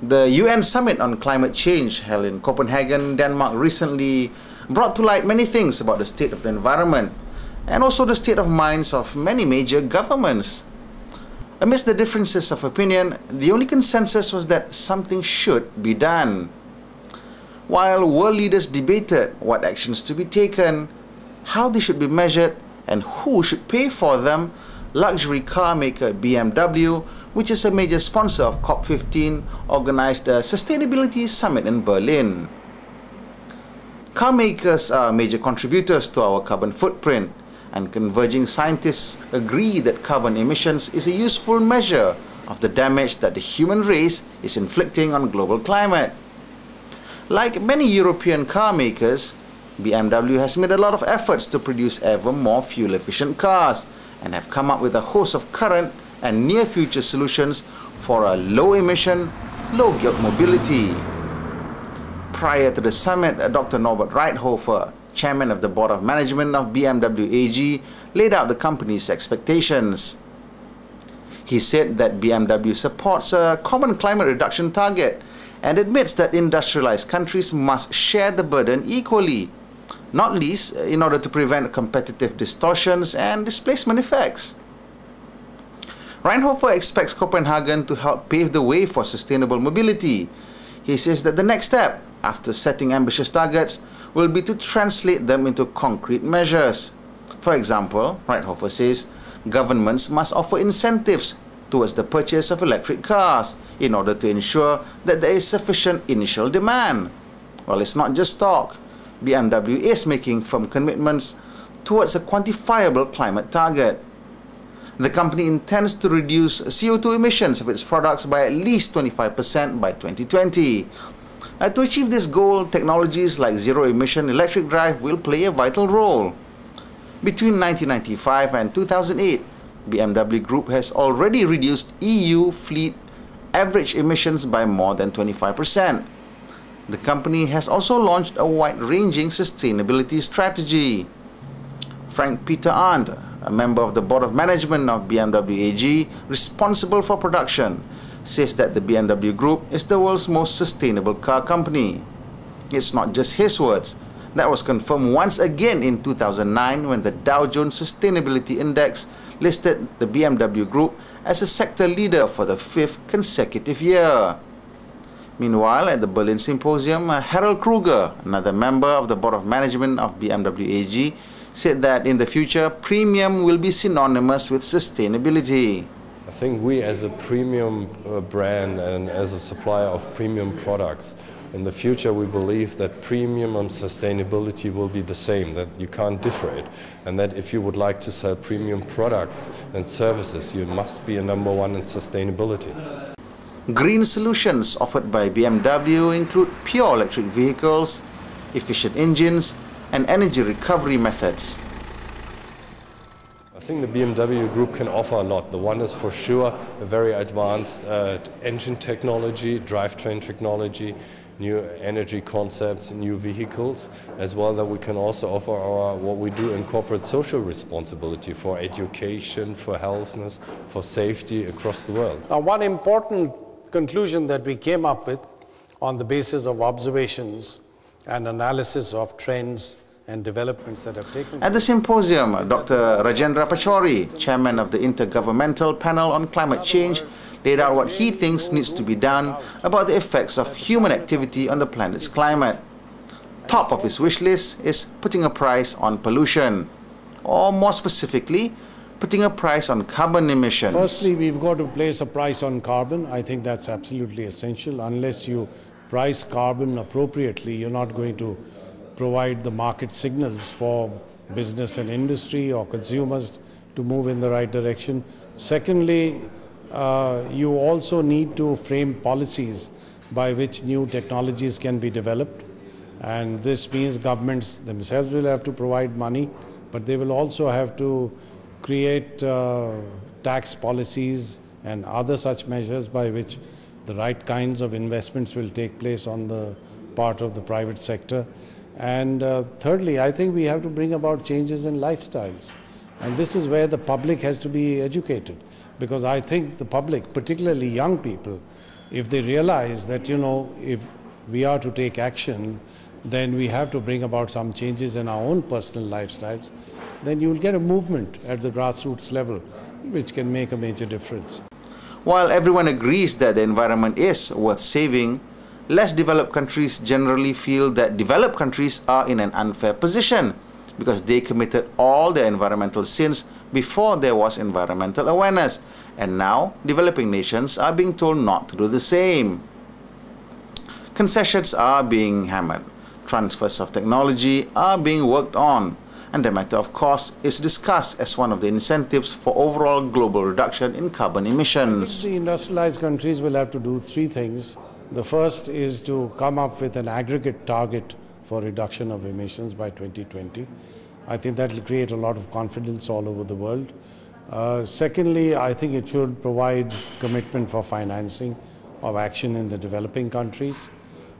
The UN Summit on Climate Change held in Copenhagen, Denmark recently brought to light many things about the state of the environment and also the state of minds of many major governments. Amidst the differences of opinion, the only consensus was that something should be done. While world leaders debated what actions to be taken, how they should be measured, and who should pay for them, luxury car maker BMW, which is a major sponsor of COP15, organized a sustainability summit in Berlin. Car makers are major contributors to our carbon footprint, and converging scientists agree that carbon emissions is a useful measure of the damage that the human race is inflicting on global climate. Like many European car makers, BMW has made a lot of efforts to produce ever more fuel-efficient cars and have come up with a host of current and near-future solutions for a low-emission, low-guilt mobility. Prior to the summit, Dr. Norbert Reithofer, chairman of the board of management of BMW AG, laid out the company's expectations. He said that BMW supports a common climate reduction target and admits that industrialized countries must share the burden equally, not least in order to prevent competitive distortions and displacement effects. Reithofer expects Copenhagen to help pave the way for sustainable mobility. He says that the next step, after setting ambitious targets, will be to translate them into concrete measures. For example, Reithofer says, governments must offer incentives towards the purchase of electric cars in order to ensure that there is sufficient initial demand. Well, it's not just talk. BMW is making firm commitments towards a quantifiable climate target. The company intends to reduce CO2 emissions of its products by at least 25% by 2020. To achieve this goal, technologies like zero-emission electric drive will play a vital role. Between 1995 and 2008, BMW Group has already reduced EU fleet average emissions by more than 25%. The company has also launched a wide-ranging sustainability strategy. Frank Peter Arndt, a member of the board of management of BMW AG, responsible for production, says that the BMW Group is the world's most sustainable car company. It's not just his words. That was confirmed once again in 2009 when the Dow Jones Sustainability Index listed the BMW Group as a sector leader for the 5th consecutive year. Meanwhile, at the Berlin Symposium, Harald Kruger, another member of the board of management of BMW AG, said that in the future, premium will be synonymous with sustainability. I think we as a premium brand and as a supplier of premium products, in the future we believe that premium and sustainability will be the same, that you can't differ it, and that if you would like to sell premium products and services, you must be a #1 in sustainability. Green solutions offered by BMW include pure electric vehicles, efficient engines, and energy recovery methods. I think the BMW Group can offer a lot. The one is for sure a very advanced engine technology, drivetrain technology, new energy concepts, new vehicles, as well that we can also offer what we do in corporate social responsibility for education, for healthness, for safety across the world. Now, one important conclusion that we came up with on the basis of observations and analysis of trends and developments that have taken place. At the symposium, Dr. Rajendra Pachauri, chairman of the Intergovernmental Panel on Climate Change, laid out what he thinks needs to be done about the effects of human activity on the planet's climate. Top of his wish list is putting a price on pollution, or more specifically, putting a price on carbon emissions. Firstly, we've got to place a price on carbon. I think that's absolutely essential. Unless you price carbon appropriately, you're not going to provide the market signals for business and industry or consumers to move in the right direction. Secondly, you also need to frame policies by which new technologies can be developed. And this means governments themselves will have to provide money, but they will also have to create tax policies and other such measures by which the right kinds of investments will take place on the part of the private sector. And thirdly, I think we have to bring about changes in lifestyles. And this is where the public has to be educated. Because I think the public, particularly young people, if they realize that, if we are to take action, then we have to bring about some changes in our own personal lifestyles, then you will get a movement at the grassroots level which can make a major difference. While everyone agrees that the environment is worth saving, less developed countries generally feel that developed countries are in an unfair position because they committed all their environmental sins before there was environmental awareness, and now developing nations are being told not to do the same. Concessions are being hammered, transfers of technology are being worked on, and the matter of cost is discussed as one of the incentives for overall global reduction in carbon emissions. I think the industrialized countries will have to do three things. The first is to come up with an aggregate target for reduction of emissions by 2020. I think that will create a lot of confidence all over the world. Secondly, I think it should provide commitment for financing of action in the developing countries.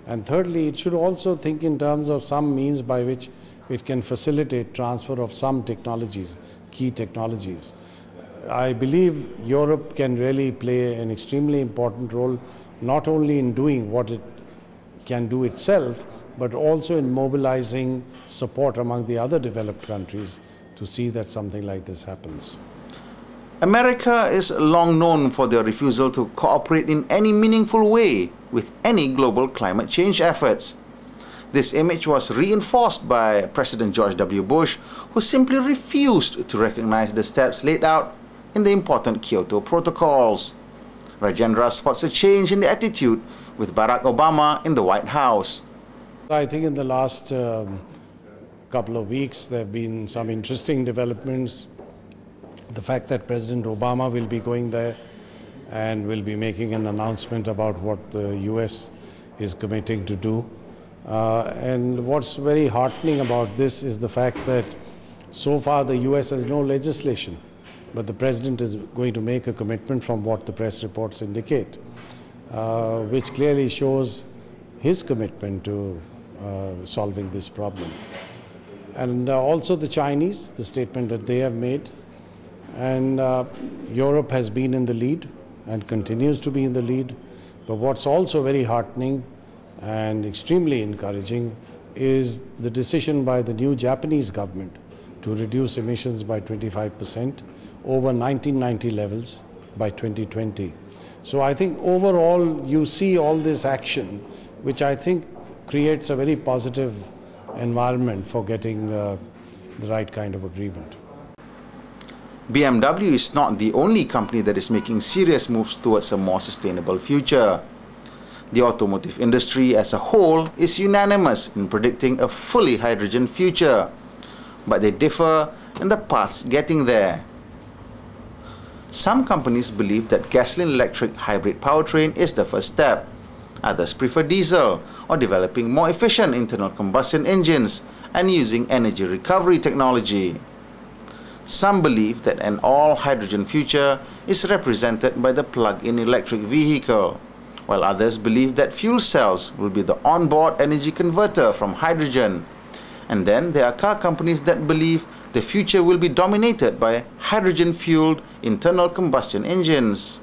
And thirdly, it should also think in terms of some means by which it can facilitate transfer of some technologies, key technologies. I believe Europe can really play an extremely important role, not only in doing what it can do itself, but also in mobilizing support among the other developed countries to see that something like this happens. America is long known for their refusal to cooperate in any meaningful way with any global climate change efforts. This image was reinforced by President George W. Bush, who simply refused to recognize the steps laid out in the important Kyoto protocols. Rajendra spots a change in the attitude with Barack Obama in the White House. I think in the last couple of weeks there have been some interesting developments. The fact that President Obama will be going there and will be making an announcement about what the US is committing to do. And what's very heartening about this is the fact that so far the US has no legislation, but the President is going to make a commitment from what the press reports indicate, which clearly shows his commitment to solving this problem. And also the Chinese, the statement that they have made. And Europe has been in the lead and continues to be in the lead. But what's also very heartening and extremely encouraging is the decision by the new Japanese government to reduce emissions by 25% over 1990 levels by 2020. So I think overall you see all this action, which I think creates a very positive environment for getting the right kind of agreement. BMW is not the only company that is making serious moves towards a more sustainable future. The automotive industry as a whole is unanimous in predicting a fully hydrogen future, but they differ in the paths getting there. Some companies believe that gasoline-electric hybrid powertrain is the first step. Others prefer diesel or developing more efficient internal combustion engines and using energy recovery technology. Some believe that an all-hydrogen future is represented by the plug-in electric vehicle, while others believe that fuel cells will be the onboard energy converter from hydrogen. And then there are car companies that believe the future will be dominated by hydrogen-fueled internal combustion engines.